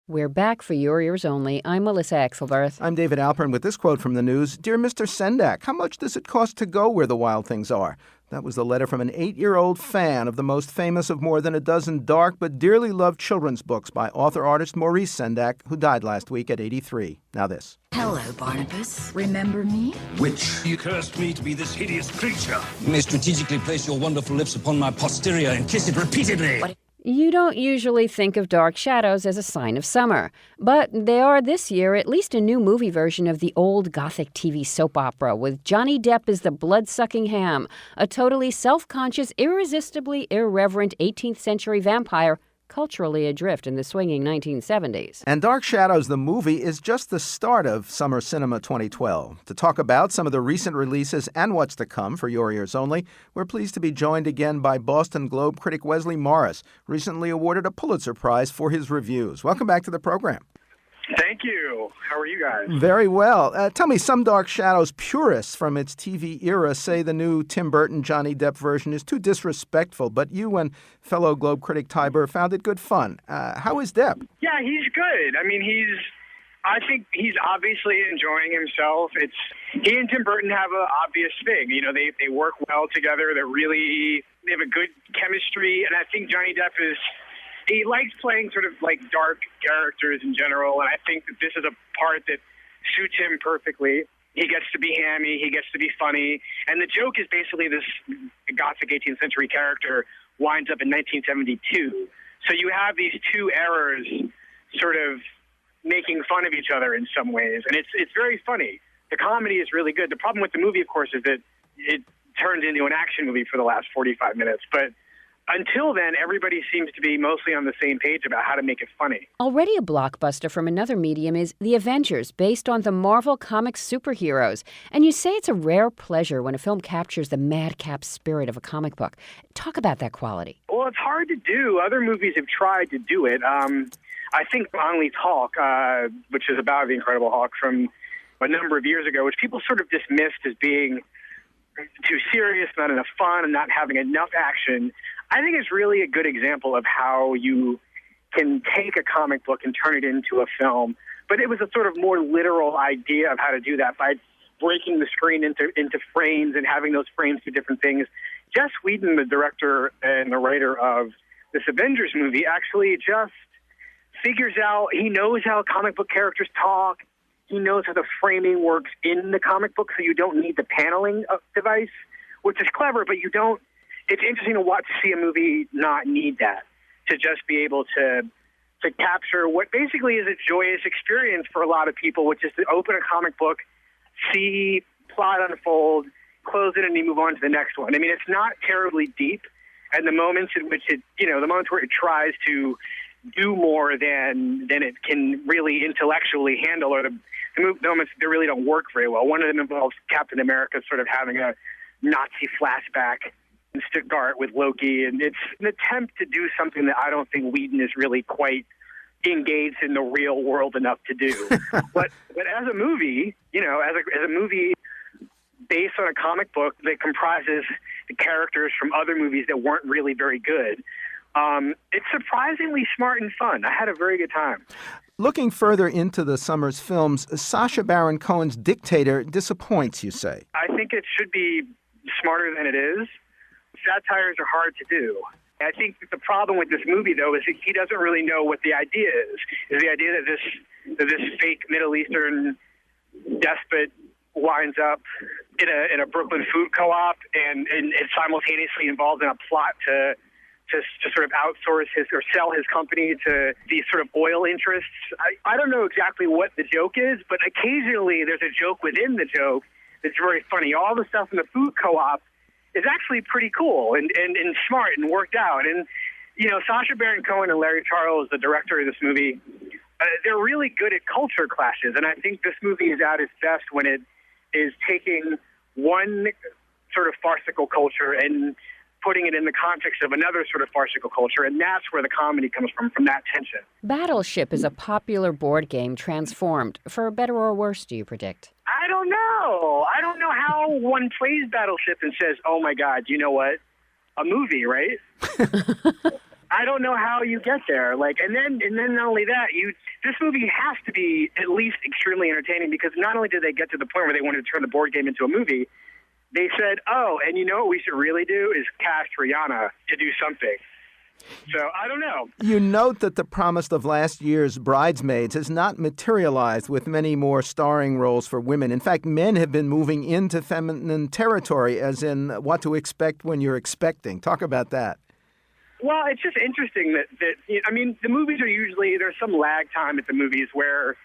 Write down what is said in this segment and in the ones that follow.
We're back for your ears only. I'm Melissa Exelberth. I'm David Alpern with this quote from the news. Dear Mr. Sendak, how much does it cost to go where the wild things are? That was the letter from an 8-year-old fan of the most famous of more than a dozen dark but dearly loved children's books by author-artist Maurice Sendak, who died last week at 83. Now this. Hello, Barnabas. Remember me? Witch, you cursed me to be this hideous creature. You may strategically place your wonderful lips upon my posterior and kiss it repeatedly. You don't usually think of dark shadows as a sign of summer, but they are this year at least a new movie version of the old Gothic TV soap opera with Johnny Depp as the blood-sucking ham, a totally self-conscious, irresistibly irreverent 18th century vampire culturally adrift in the swinging 1970s. And Dark Shadows, the movie, is just the start of Summer Cinema 2012. To talk about some of the recent releases and what's to come for your ears only, we're pleased to be joined again by Boston Globe critic Wesley Morris, recently awarded a Pulitzer Prize for his reviews. Welcome back to the program. Thank you. How are you guys? Very well. Tell me, some Dark Shadows purists from its TV era say the new Tim Burton Johnny Depp version is too disrespectful, but you and fellow Globe critic Ty Burr found it good fun. How is Depp? Yeah, he's good. I mean, I think he's obviously enjoying himself. He and Tim Burton have an obvious thing. You know, they work well together. They have a good chemistry, and I think Johnny Depp he likes playing sort of like dark characters in general, and I think that this is a part that suits him perfectly. He gets to be hammy, he gets to be funny, and the joke is basically this Gothic 18th century character winds up in 1972. So you have these two eras sort of making fun of each other in some ways, and it's very funny. The comedy is really good. The problem with the movie, of course, is that it turns into an action movie for the last 45 minutes, but until then, everybody seems to be mostly on the same page about how to make it funny. Already a blockbuster from another medium is The Avengers, based on the Marvel Comics superheroes. And you say it's a rare pleasure when a film captures the madcap spirit of a comic book. Talk about that quality. Well, it's hard to do. Other movies have tried to do it. I think Ang Lee's Hulk, which is about the Incredible Hulk from a number of years ago, which people sort of dismissed as being too serious, not enough fun, and not having enough action, I think it's really a good example of how you can take a comic book and turn it into a film. But it was a sort of more literal idea of how to do that by breaking the screen into frames and having those frames do different things. Joss Whedon, the director and the writer of this Avengers movie, actually just figures out, he knows how comic book characters talk. He knows how the framing works in the comic book, so you don't need the paneling device, which is clever, but you don't. It's interesting to see a movie not need that, to just be able to capture what basically is a joyous experience for a lot of people, which is to open a comic book, see plot unfold, close it, and you move on to the next one. I mean, it's not terribly deep, and the moments in which the moments where it tries to do more than it can really intellectually handle are the moments that really don't work very well. One of them involves Captain America sort of having a Nazi flashback in Stuttgart with Loki, and it's an attempt to do something that I don't think Whedon is really quite engaged in the real world enough to do. but as a movie, as a movie based on a comic book that comprises the characters from other movies that weren't really very good, it's surprisingly smart and fun. I had a very good time. Looking further into the summer's films, Sacha Baron Cohen's Dictator disappoints, you say. I think it should be smarter than it is. Satires are hard to do. I think that the problem with this movie, though, is that he doesn't really know what the idea is. Is the idea that this fake Middle Eastern despot winds up in a Brooklyn food co-op and is simultaneously involved in a plot to sort of outsource or sell his company to these sort of oil interests. I don't know exactly what the joke is, but occasionally there's a joke within the joke that's very funny. All the stuff in the food co-op is actually pretty cool and smart and worked out. And, Sacha Baron Cohen and Larry Charles, the director of this movie, they're really good at culture clashes. And I think this movie is at its best when it is taking one sort of farcical culture and putting it in the context of another sort of farcical culture, and that's where the comedy comes from that tension. Battleship is a popular board game transformed. For better or worse, do you predict? I don't know. I don't know how one plays Battleship and says, oh my God, you know what? A movie, right? I don't know how you get there. And then not only that, this movie has to be at least extremely entertaining, because not only did they get to the point where they wanted to turn the board game into a movie, they said, oh, and you know what we should really do is cast Rihanna to do something. So I don't know. You note that the promise of last year's Bridesmaids has not materialized, with many more starring roles for women. In fact, men have been moving into feminine territory, as in what to expect when you're expecting. Talk about that. Well, it's just interesting that the movies are usually, there's some lag time at the movies where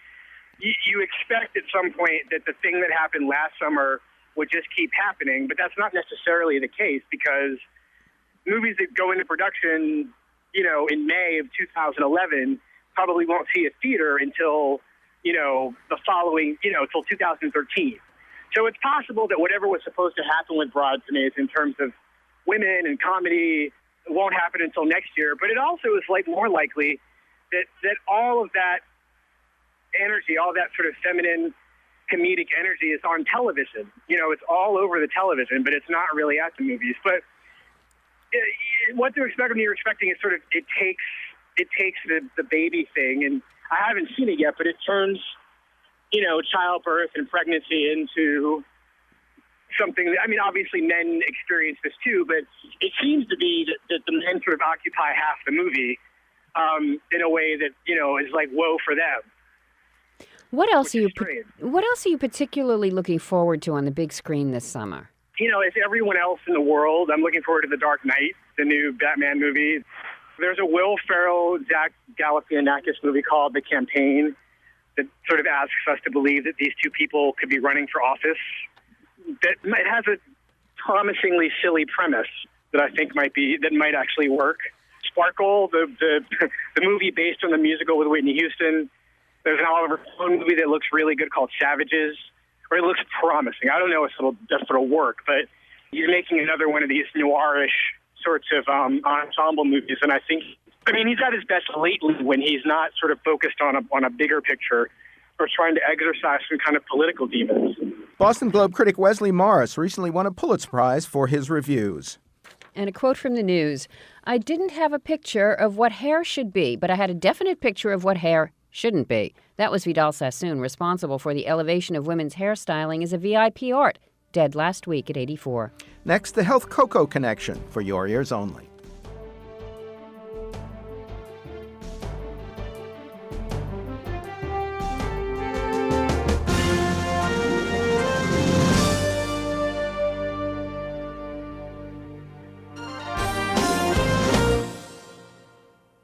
you expect at some point that the thing that happened last summer would just keep happening, but that's not necessarily the case, because movies that go into production, in May of 2011 probably won't see a theater until, the following, until 2013. So it's possible that whatever was supposed to happen with Bridesmaids in terms of women and comedy won't happen until next year. But it also is more likely that all of that energy, all that sort of feminine comedic energy is on television. It's all over the television, but it's not really at the movies. But what to expect when you're expecting is sort of it takes the baby thing, and I haven't seen it yet, but it turns childbirth and pregnancy into something that, obviously men experience this too, but it seems to be that the men sort of occupy half the movie in a way that is like woe for them. What else are you particularly looking forward to on the big screen this summer? As everyone else in the world, I'm looking forward to The Dark Knight, the new Batman movie. There's a Will Ferrell, Zach Galifianakis movie called The Campaign that sort of asks us to believe that these two people could be running for office. That has a promisingly silly premise that I think might actually work. Sparkle, the movie based on the musical with Whitney Houston. There's an Oliver Stone movie that looks really good called Savages. Or it looks promising. I don't know if it'll work, but he's making another one of these noirish sorts of ensemble movies, and I think, he's at his best lately when he's not sort of focused on a bigger picture or trying to exercise some kind of political demons. Boston Globe critic Wesley Morris recently won a Pulitzer Prize for his reviews. And a quote from the news: "I didn't have a picture of what hair should be, but I had a definite picture of what hair shouldn't be." That was Vidal Sassoon, responsible for the elevation of women's hairstyling as a VIP art, dead last week at 84. Next, the Health Cocoa Connection for your ears only.